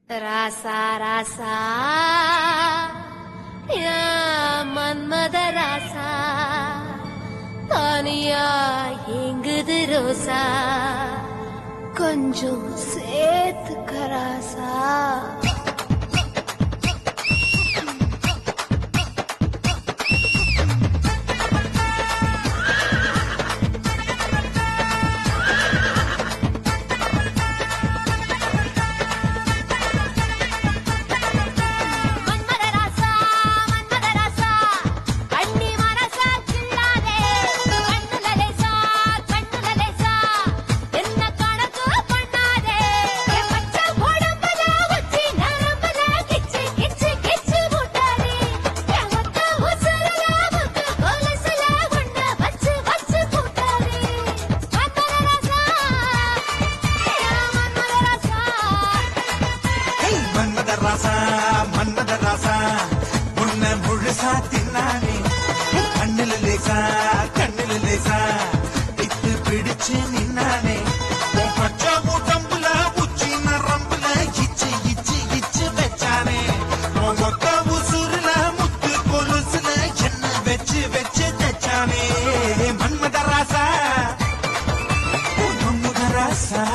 ராசா ராசா யா மன்மத ராசா தானியா எங்குது ரோசா கொஞ்சம் சேர்த்துக்க ராசா மன்மத ராசா உன்னை முழுசா தின்னானே கண்ணில லேசா இத்து பிடிச்சு நின்னானே பச்சை மூட்டம்புல உச்சி நரம்புல இச்சு இச்சு இச்சு வச்சானே மொத்த உசுருல முத்து கொலுசுல என்ன வச்சு வச்சு தச்சானே மன்மத ராசா மன்மத ராசா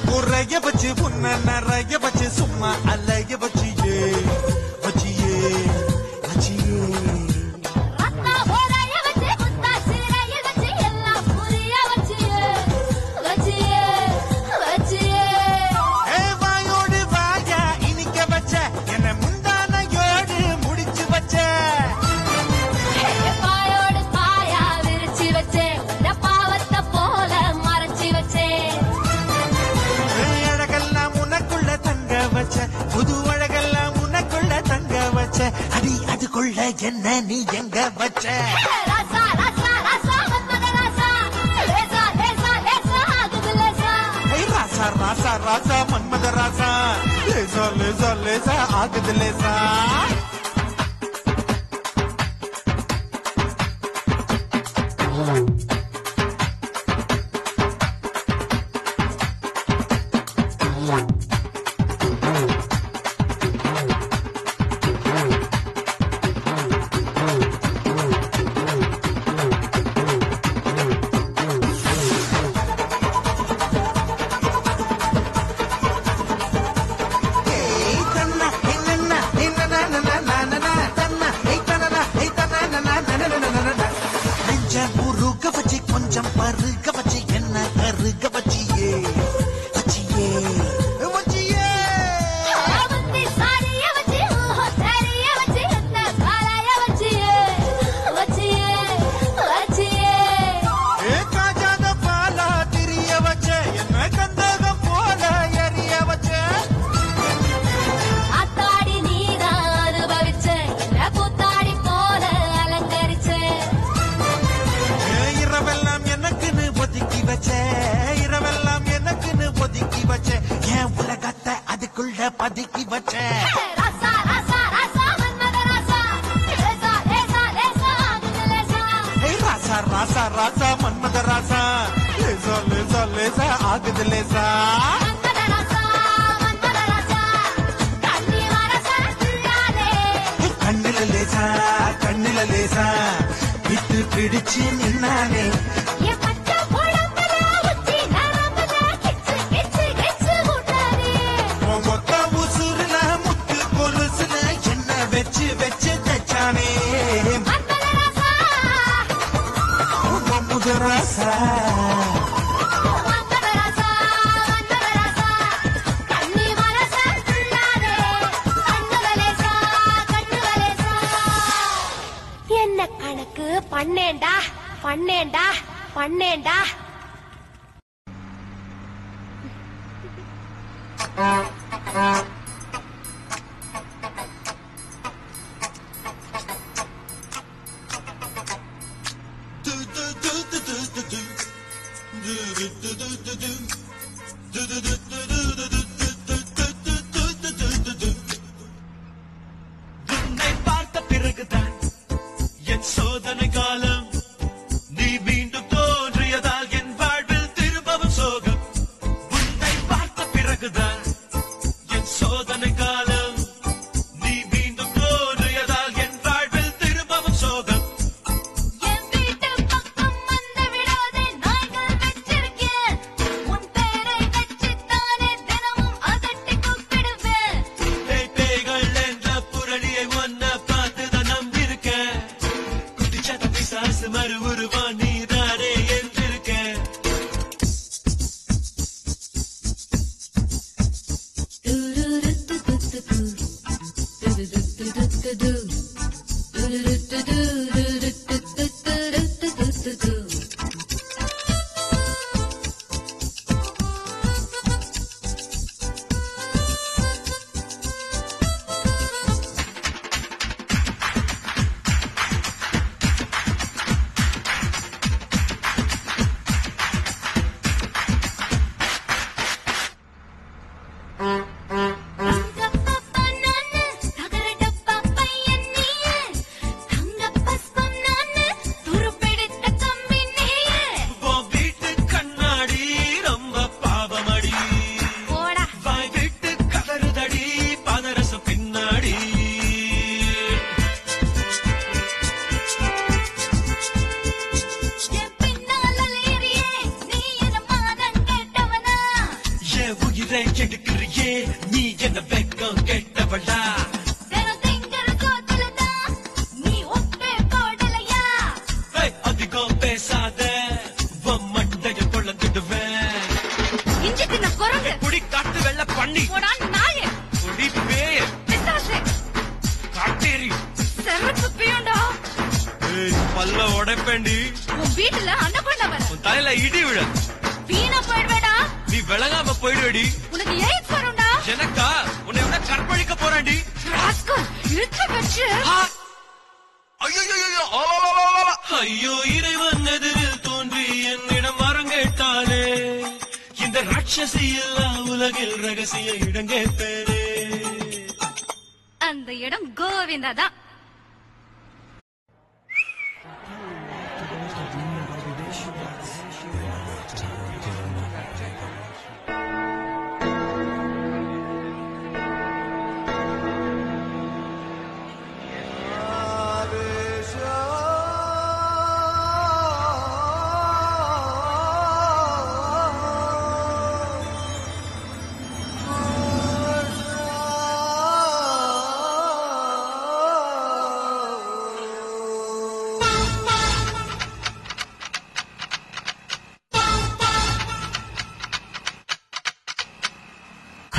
குறைய வச்சு உன்ன நிறைய வச்சு சும்மா அலைய வச்சியே வச்சியே வச்சியே வாயோடு வாயா இனிக்க வச்ச என்ன முந்தானையோடு முடிச்சு வச்ச பாயோடு பாயா விரிச்சு வச்சே பாவத்தை போல மறைச்சு வச்சே புது அழகெல்லாம் உனக்குள்ள தங்க வச்ச அடி அதுக்குள்ள என்ன நீ எங்க வச்ச ராசா ராசா ராசா மன்மத ராசா லேசா லேசா லேசா ஆகுது லேசா ராசா ராசா ராசா மன்மத ராசா லேசா லேசா லேசா ஆகுது லேசா கொஞ்சம் பருக வச்சு என்ன கருக வச்சியே வச்சியே வச்சியே வந்து சாரிய வச்சு சாரிய வச்சு என்ன சாராய வச்சியே வச்சியே வச்சியே காஜாத பாலா திரிய வச்ச என்ன கந்தகம் போல எரிய வச்ச அத்தாடி நீதான் அனுபவிச்ச பூத்தாடி போல அலங்கரிச்ச இரவெல்லாம் எனக்குன்னு ஒதுக்கி வச்ச இரவெல்லாம் எனக்குன்னு ஒதுக்கி வச்ச என் உலகத்தை அதுக்குள்ள பதுக்கி வச்ச ராசா ராசா ராசா மன்மத ராசா லேசா லேசா லேசா ஆகுது லேசா ராசா ராசா ராசா மன்மத ராசா லேசா லேசா லேசா ஆகுது லேசா மன்மத ராசா கண்ணி வரசா தில்லாதே கண்ணில லேசா விட்டு பிடிச்சு நின்னானே என் பச்சை உடம்புல உச்சி நரம்புல கிச்சு கிச்சு கிச்சு ஊட்டாதே மொத்த உசுருல முத்து கொலுசுல என்ன வச்சு வச்சு தச்சானே மன்மத ராசா மன்மத ராசா மன்மத ராசா கண்ணி வரசா தில்லாதே கண்ணுல லேசா என்ன கணக்கு பண்ணேண்டா பண்ணேண்டா பண்ணேண்டா எடுக்கிறியே நீ என்ன வெக்கம் கெட்டவளா அதிகம் பேசாத மண்டைய கொள்ளந்துடுவேன் குடி காட்டு வெள்ள பண்ணி குடி பேய காட்டேரி பல்ல உடைப்பேண்டி உன் வீட்டுல அன்னபண்ண வர உன் தலையில இடி விழ வீணா போயிடுவேடா நீ விளங்காம போயிடுவேடி உனக்கு எய்ட்ஸ் வரும்டா எனக்கா உன்னை என்ன கற்பழிக்க போறாண்டி ராஸ்கல் இழுத்து வச்சு ஐயோ இறைவன் எதிரில் தோன்றி என்னிடம் வரம் கேட்டாலே இந்த ராட்சசி எல்லா உலகில் ரகசிய இடம் கேட்பேரே அந்த இடம் கோவிந்தா தான்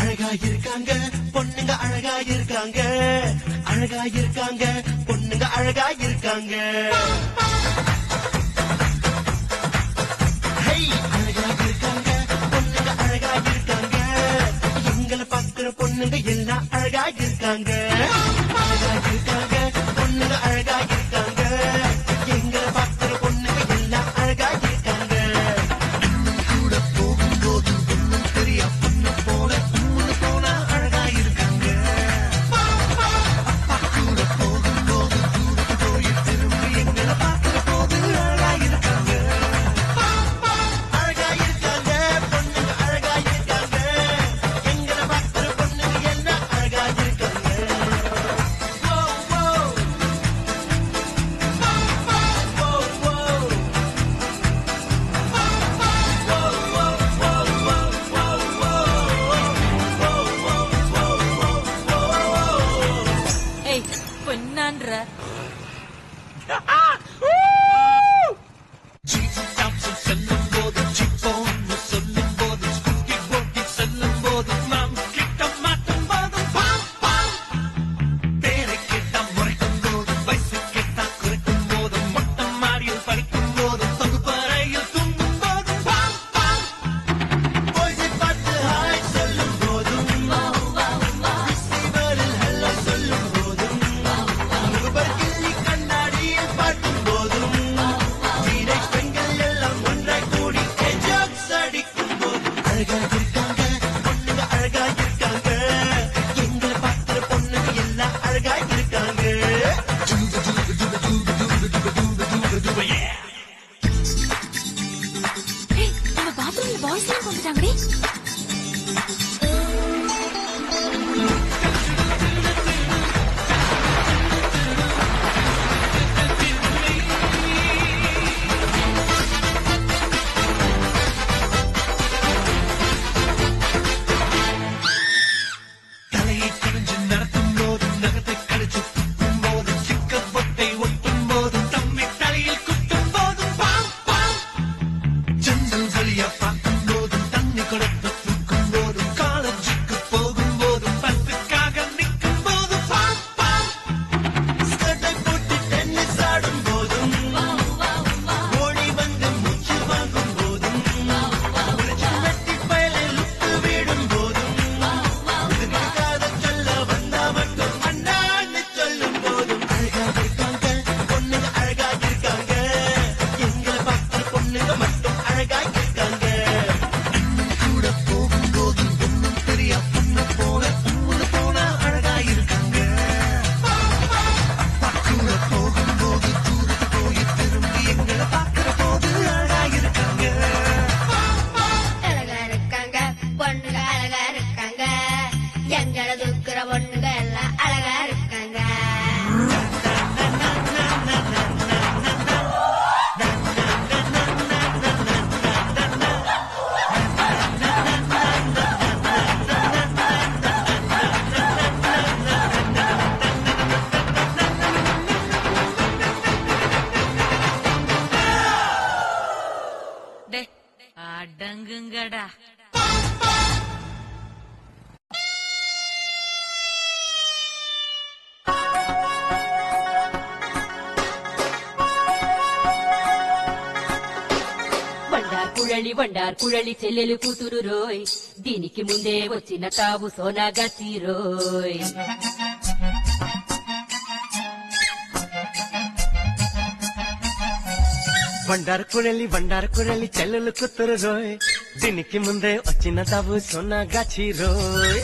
அழகா இருக்காங்க பொண்ணுங்க அழகா இருக்காங்க அழகா இருக்காங்க பொண்ணுங்க அழகா இருக்காங்க அழகா இருக்காங்க பொண்ணுங்க அழகா இருக்காங்க எங்களை பார்க்கிற பொண்ணுங்க எல்லாம் அழகா இருக்காங்க அழகா இருக்காங்க பொண்ணுங்க அழகா இருக்காங்க எங்களை பார்க்கிற பொண்ணுங்க எல்லாம் அழகா இருக்காங்க கூட போகும்போது ஒன்னும் தெரிய பண்ண போல அழகா இருக்காங்க கூட போகும்போது தூரத்து போய் திரும்பி எங்களை பார்க்கிற போது அழகா இருக்காங்க அழகா இருக்காங்க பொண்ணுங்க அழகா இருக்காங்க எங்களை பார்க்கிற பொண்ணுங்க எல்லாம் அழகா இருக்காங்க பொன்னான்ற செல்லும் போது சிப்போன்னு சொல்லும் போது ஸ்கூட்டி போட்டி செல்லும் போது நாம் கிட்ட மாட்டும் போது பேரை கேட்டா முறைக்கும் போது வயசு கேட்டா குறைக்கும் போது மொட்டை மாடியில் படிக்கும் போது தொகுப்பறையில் தூங்கும் போது பார்த்து ஹாய் சொல்லும் போதும் ரிசீவரில் ஹலோ சொல்லும் போதும் முகவர் கிள்ளி கண்ணாடியில் பாட்டு அடங்குங்கடா. వండార్ కుళలి చెల్లెలు కూతురు రోయ్, దీనికి ముందే వచ్చిన తావు సోనాగతి రోయ్. వండారు కుళలి చెల్లెలు కూతురు రోయ్, దీనికి ముందే వచ్చిన తావు సోనాగాచి రోయ్.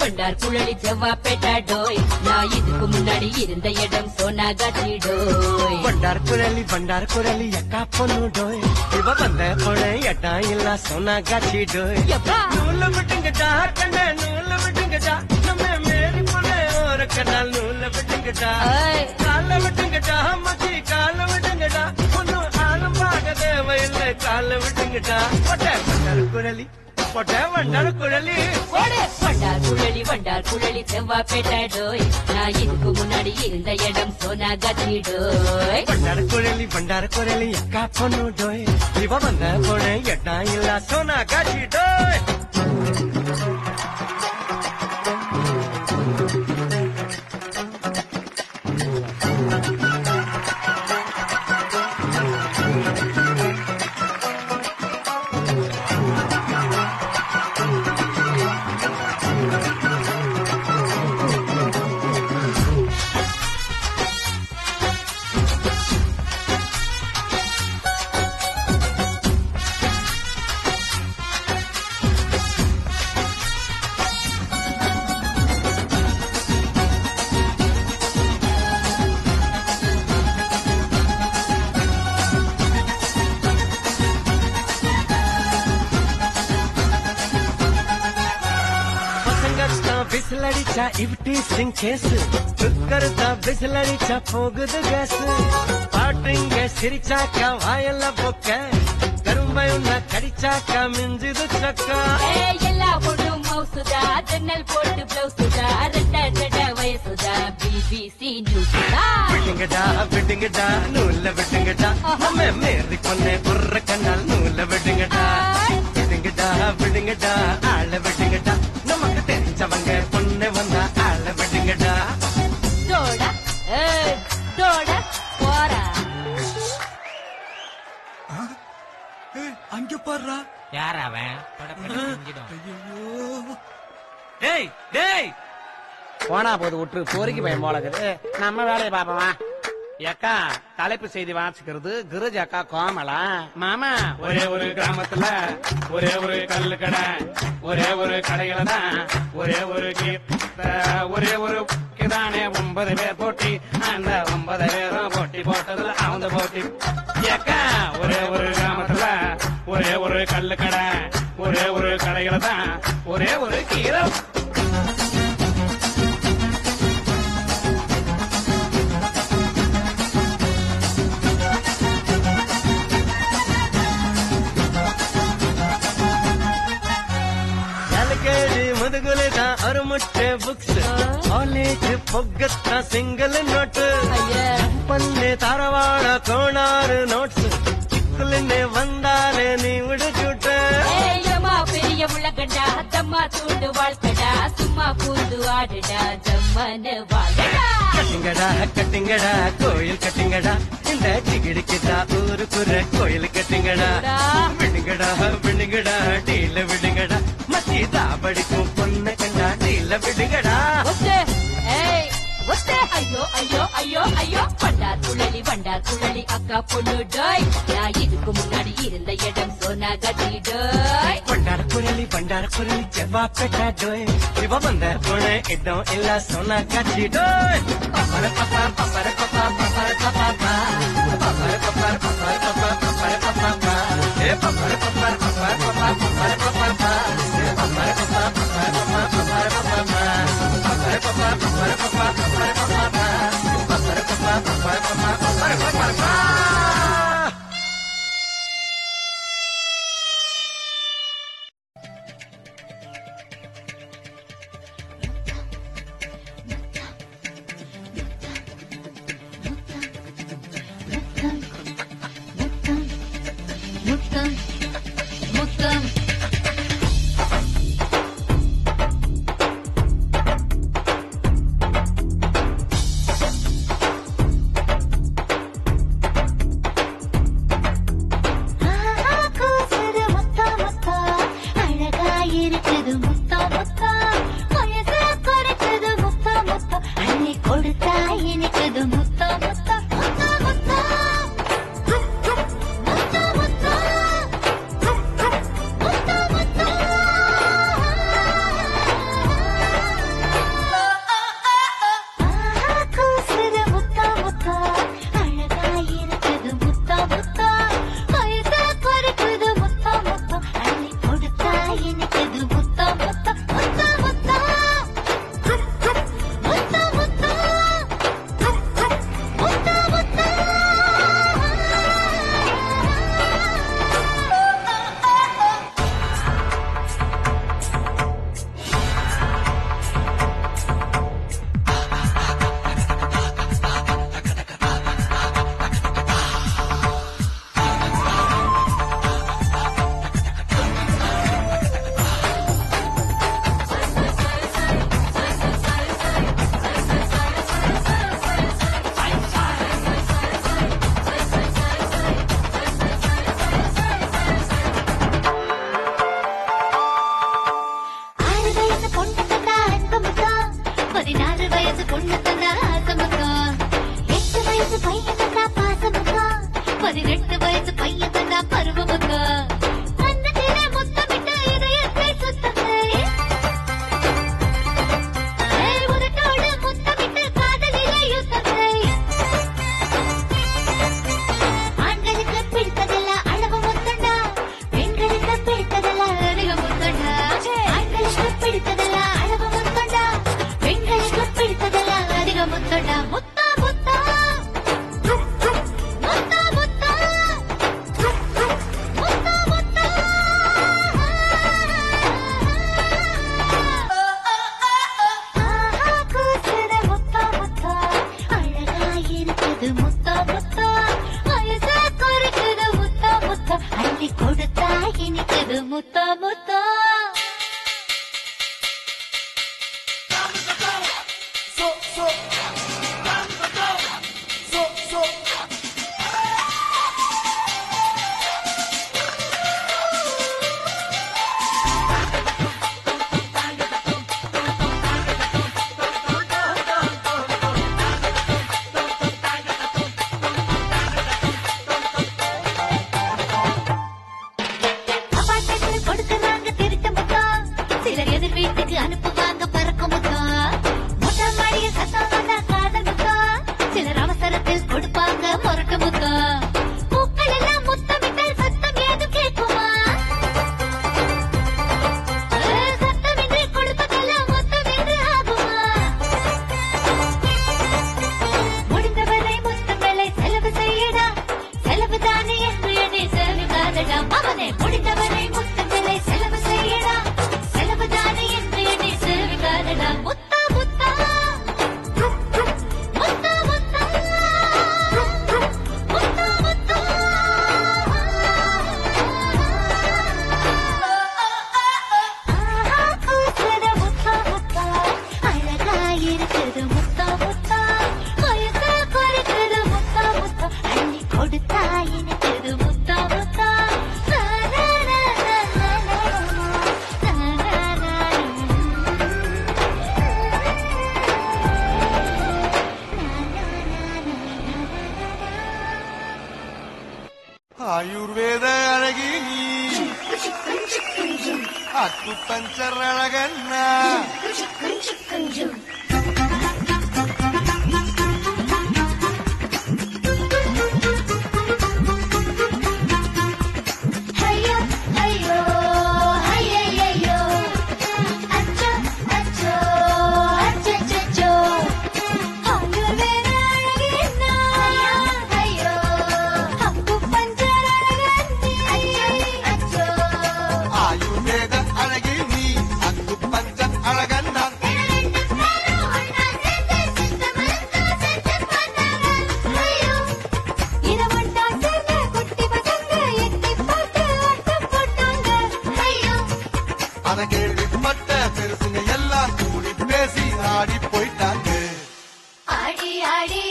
வண்டார் குழலி செவ்வாப்பேட்டா டோய், நான் இதுக்கு முன்னாடி இருந்த இடம் சோனாகாச்சி டோய். வண்டார் குழலி அக்கா பொண்ணு டோய், இவ வந்த போன இடம் இல்ல சோனாகாச்சி டோய். நூல விட்டுங்கடா கண்ண நூல விட்டுங்கடா, நம்ம மேரி போல ஒரு கண்ணால் நூல விட்டுங்கடா. கால விட்டுங்கடா மச்சி கால விட்டுங்கடா, ஒன்னும் ஆளும் பார்க்க தேவையில்லை கால விட்டுங்கடா. வண்டார் குழலி வண்டார் குழலி செவ்வாப்பேட்டா டோய், நான் இதுக்கு முன்னாடி இருந்த இடம் சோனாகாச்சி டோய். வண்டார் குழலி அக்கா பொண்ணு டோய், இவ வந்த போன இடம் இல்ல சோனாகாச்சி டோய். பிசிலடிச்சா இவ்டி சிங் கேஸ், துக்கருத்தா பிசிலடிச்சா போகுது கேஸ். பாட்டுங்க சிரிச்சாக்கா வாயல்ல பொக்க, கரும்பை உன்ன கடிச்சாக்கா மிஞ்சுது சக்கா. எல்லா பொண்ணும் மவுசுதா, ஜன்னல் போட்டு பிளவுசுதா, ரெட்ட வயசுதா, பிபிசி நியூஸ்தா. விடுங்கடா நூல்ல விடுங்கடா, நம்ம மேரி பொண்ணே புர்ற கண்ணால் நூல்ல விடுங்கடா. விடுங்கடா ஆள விடுங்கடா, நமக்கு தெரிஞ்சவங்க பொண்ணு வந்தா ஆள விடுங்கடா. டோட போறா அங்க பாடுறா. யார் அவன்? டேய் டேய் போனா போது விட்டு போரிக்கு பயம் போலக்குது, நம்ம வேலையை பாப்போமா. ஏக்கா தலைப்பு செய்தி வாசிக்கிறது கிருஜ் அக்கா கோமலா. மாமா ஒரே ஒரு கிராமத்துல ஒரே ஒரு கல்லு கடை, ஒரே ஒரு கடையில தான் ஒரே ஒரு ஒரே ஒரு தானே 9 பேர் போட்டி, அந்த 9 பேரும் போட்டி போட்டதுல அவங்க போட்டி. ஏக்கா ஒரே ஒரு கிராமத்துல ஒரே ஒரு கல்லு கடை, ஒரே ஒரு கடையில தான் ஒரே ஒரு கீரை. முதுகுலதான் ஒரு முட்டை புக்ஸ், காலேஜ் பொக்கத்தா சிங்கிள் நோட்டு, பண்ணு தரவாட கோணாறு நோட்ஸ், சிக்குலன்னு வந்தாலே நீ விடுச்சுட்ட. பெரிய உலகண்டா தம்மா தூண்டு வாழ்க்கடா, சும்மா பூந்து ஆடுடா ஜம்மனு வாழடா. கட்டுங்கடா கோயில் கட்டுங்கடா, இந்த சிகிடிக்குதா ஊருக்குற கோயில் கட்டுங்கடா. விடுங்கடா டீல விடுங்கடா, மத்தியதா படிக்கும் பொண்ணு கண்டா டீல விடுங்கடா. ஐயோ ஐயோ ஐயோ ஐயோ, வண்டார் குழலி அக்கா பொண்ணு டோய், நான் இதுக்கு முன்னாடி இருந்த இடம் சோனாகாச்சி டோய். வண்டார் குழலி செவ்வாப்பேட்டா டோய், இவ வந்த போன இடம் இல்ல சோனாகாச்சி டோய். பப்பர பப்பா பப்பர பப்பா பப்பர பப்பா பப்பர பப்பா பப்பர பப்பா பப்பர பப்பா ஏ பப்பர பப்பா பப்பர பப்பா பப்பர பப்பா ஏ பப்பர பப்பா பப்பர பப்பா பப்பர பப்பா பப்பர பப்பா பப்பர பப்பா பப்பர பப்பா பப்பர பப்பா பப்பர பப்பா பப்பர பப்பா. 16 வயசு பொண்ணு தந்தா ஆசமுக்கம் 8 வயசு பையன் தந்தா பாசமுக்கம் 18 வயசு பையன் தந்தா பருவமுக்கம் கண்ணத்தில முத்தமிட்ட இதயத்தை சுத்தத்தை உதட்டோடு முத்தமிட்ட காதலில யுத்தத்தை ஆண்களுக்கு பிடித்ததெல்லாம் அளவு முத்தண்டா பெண்களுக்கு பிடித்ததெல்லாம் அதிக முத்தண்டா ஆண்களுக்கு பிடித்ததெல்லாம் அளவு முத்தண்டா பெண்களுக்கு பிடித்ததெல்லாம் அதிக முத்தண்டா முத்தா முத்தா முத்தா முத்தா முத்தா முத்தா கூசுற முத்தா முத்தா அழகாயிருக்குது முத்தா முத்தா வயசா குறைக்குது முத்தா முத்தா அள்ளி கொடுத்தா இனிக்குது முத்தா முத்தா அபார்ட்மெண்ட்ல கொடுக்கறாங்க திருட்டு முத்தா சிலர் எதிர் வீட்டுக்கு அனுப்புவாங்க பறக்கும் முத்தா மொட்டை மாடியில் சத்தம் வந்தா காதல் முத்தா சிலர் அவசரத்தில் கொடுப்பாங்க முரட்டு முத்தா பூக்கள் எல்லாம் முத்தமிட்டால் சத்தம் ஏதும் கேட்குமா சத்தமின்றி கொடுப்பதெல்லாம் முத்தம் என்று ஆகுமா முடிந்தவரை முத்தங்களை செலவு செய்யடா செலவு தானே என்று எண்ணி செலவிடாதடா அவனே முடிந்தவரை முத்தங்களை செலவு செய்யடா செலவு தானே என்று எண்ணி செலவிடாதடா முத்தா முத்தா முத்தா முத்தா முத்தா முத்தா கூசுற முத்தா முத்தா அழகாயிருக்குது முத்தா முத்தா வயசா குறைக்குது முத்தா முத்தா அள்ளி கொடுத்தா இனிக்குது முத்தா முத்தா ஆயுர்வேத அழகி நீ அக்கு பஞ்சர் அழகண்ணா ஐயோ ஐயோ ஐயையோ அச்சோ அச்சோ அச்சச்சோ ஆயுர்வேத அழகின்னா ஐயோ அப்பு பஞ்சர் அழகண்ணி அச்சோ ஆயுர்வேத அழகி நீ அக்கு பஞ்சர் அழகண்ணா அத கேள்விப்பட்ட பெருசுங்க எல்லாம் கூடி பேசி ஆடி போயிட்டாங்க ஆடி ஆடி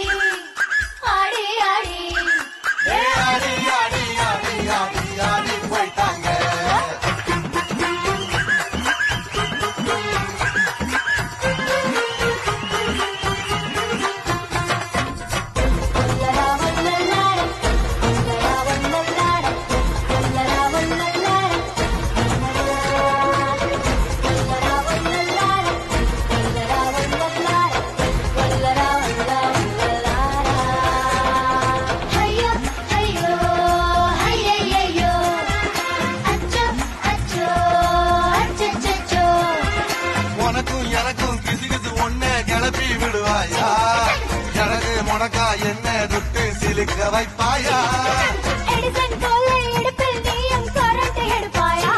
ஆடி ஆடி ஏ ஆடி ஆடி ஆடி ஆடி ஆடி போயிட்டாங்க ஐயோ ஐயோ ஐயையோ அச்சோ அச்சோ அச்சச்சோ உனக்கும் எனக்கும் கிசு கிசு ஒண்ணு கிளப்பி விடுவாயா எனக்கு முடக்கா என்ன தொட்டு சிலுக்க வைப்பாயா எடிசன் போல இடுப்பில் நீயும் கரண்ட் எடுப்பாயா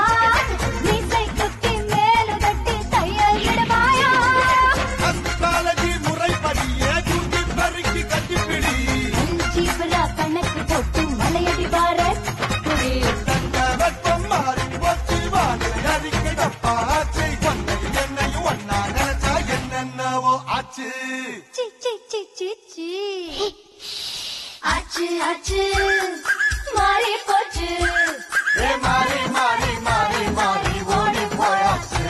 மீசை குத்தி மேலு தட்டி தையல் இடுவாயா அஸ்ட்ராலஜி முறைப்படியே குட்டி பறிக்கு கட்டிப்பிடி ஜீவரா கணக்கு போட்டு மலையடி பாரு தங்க வெப்பம் மாறி போச்சு வாங்க அறிக்கை தப்பாச்சு ஒன்னை என்னையும் ஒன்னா நினைச்சா என்னென்னவோ ஆச்சு C C C C C ஆச்சு ஆச்சு மாறி போச்சு ஏ மாறி மாறி மாறி மாறி ஓடி போயாச்சு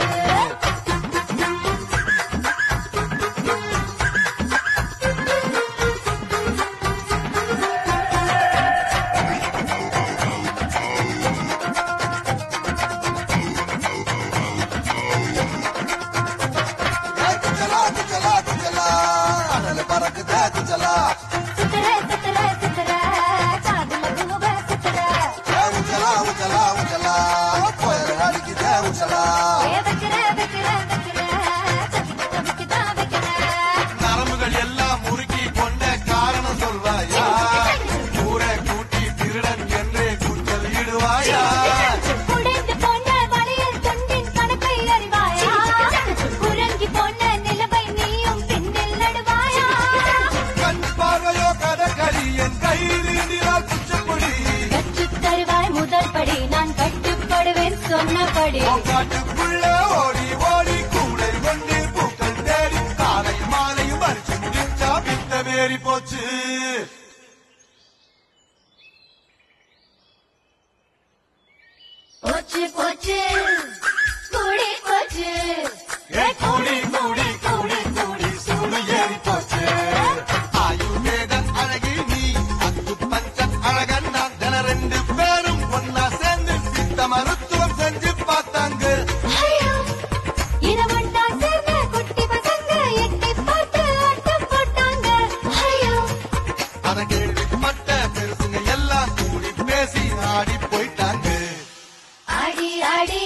ஏறி போச்சு போச்சு போச்சு கூடி போச்சு கூடி கூடி கூடி கூடி சூடு ஏறி போச்சு ஆயுர்வேத அழகி நீ அக்கு பஞ்ச அழகன் நான் தின 2 பேரும் ஒன்னா சேர்ந்து சித்த மருத்துவம் செஞ்சு பார்த்தாங்க ஐயோ இத வந்தா சேர்ந்த குட்டி பசங்க எட்டி பார்த்து ஆட்டம் போட்டாங்க ஐயோ அத கேள்விப்பட்ட பெருசுங்க எல்லாம் கூடி பேசி ஆடி போயிட்டாங்க ஆடி ஆடி